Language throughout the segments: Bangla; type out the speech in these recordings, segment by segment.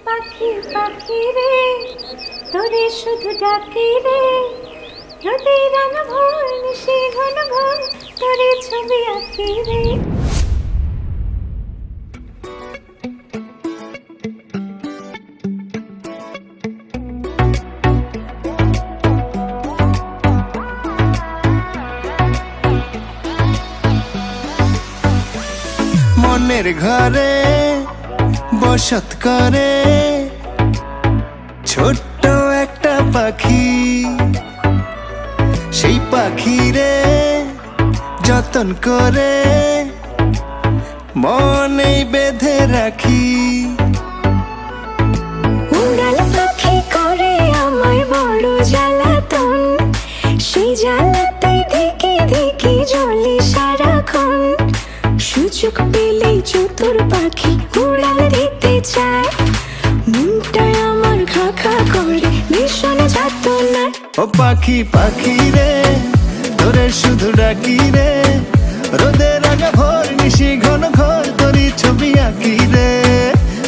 পাখি পাখি রে, তোরে শুধু ডাকি রে, রোদে রাঙা ভোর নিশি ঘন ঘন, তোরে ছবি আঁকি রে। মনের ঘরে বসত করে ছোট্ট একটা পাখি, সেই পাখিরে যতন করে মনেই বেঁধে রাখি। উড়াল পাখি করে আমায় বড় জ্বালাতন, সেই জ্বালাতে দেখে দেখে জ্বলে সারাক্ষণ। সুযোগ পেলেই চতুর পাখি উড়াল দিতে চায়, মনটায় আমার খা খা করে ভীষণ যাতনায়। ও পাখি পাখি রে, তোরে শুধু ডাকি রে, রোদে রাঙা ভোর নিশি ঘন ঘর তোরি ছবি আঁকি রে।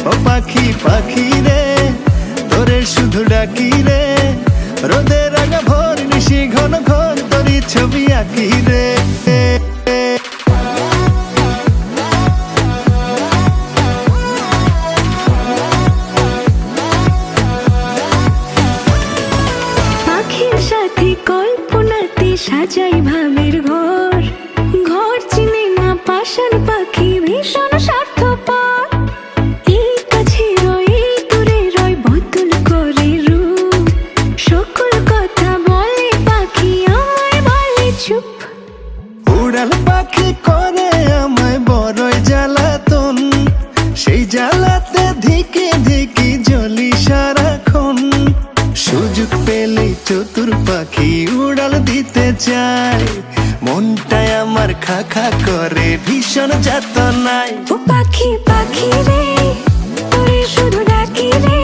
ও পাখি পাখি রে, তোরে শুধু ডাকি রে, রোদে রাঙা ভোর নিশি ঘন ঘর তোরি ছবি আঁকি রে। পাখির সাথে কল্পনাতে সাজাই ভাবের ঘর, ঘর চিনে না পাষাণ পাখি ভীষণ স্বার্থপর। এই কাছে রয় এই দূরে রয় বদল করে রূপ, সকল কথা বলে পাখি আমায় বলে চুপ। উড়াল পাখি করে আমায় বড়ই জ্বালাতন, সেই জ্বালাতে ধিকে ধিকে জ্বলি সারাক্ষণ। সুযোগ পেলে চতুর পাখি উড়াল দিতে চায়, মনটায় আমার খা খা করে ভীষণ যাতনায়। ও পাখি পাখি রে, তোরে শুধু ডাকি রে,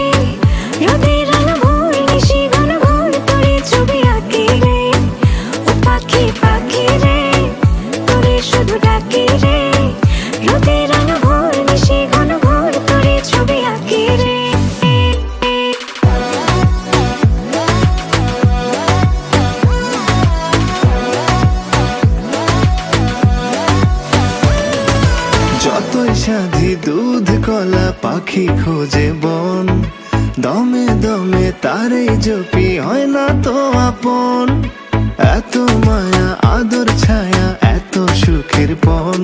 রোদে রাঙা ভোর নিশি ঘন ঘন তোরে ছবি আঁকি রে। ও পাখি পাখি রে, তোরে শুধু ডাকি রে, রোদে রাঙা ভোর নিশি ঘন ঘন তোরে ছবি আঁকি রে। যতই সাধি দুধ কলা পাখি খোঁজে বন, দমে দমে তারে জপি হয় না তো আপন। এত মায়া আদর ছায়া এত সুখের পন,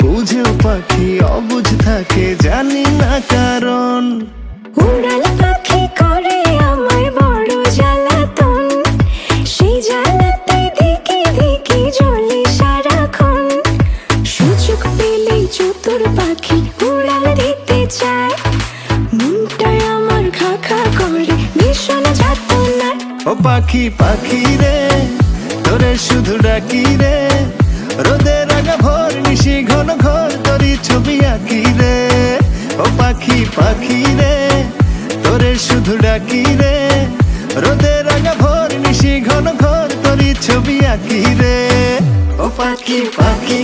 বুঝেও পাখি অবুঝ থাকে জানি না কারণ। উড়াল পাখি করে আমায় বড় জ্বালাতন, সেই জ্বালাতে দেখে দেখে জ্বলে সারাক্ষণ। সুযোগ পেলেই চতুর পাখি উড়াল দিতে চায়, মনটায় আমার খা খা করে ভীষণ যাতনায়। ও পাখি পাখি রে, তোরে শুধু ডাকি রে, রোদে রাঙা ভোর নিশি ঘন ঘর তোরি ছবি আঁকি রে। ও পাখি পাখি রে, তোরে শুধু ডাকি রে, রোদে রাঙা ভোর নিশি ঘন ঘর তোরি ছবি আঁকি রে। ও পাখি পাখি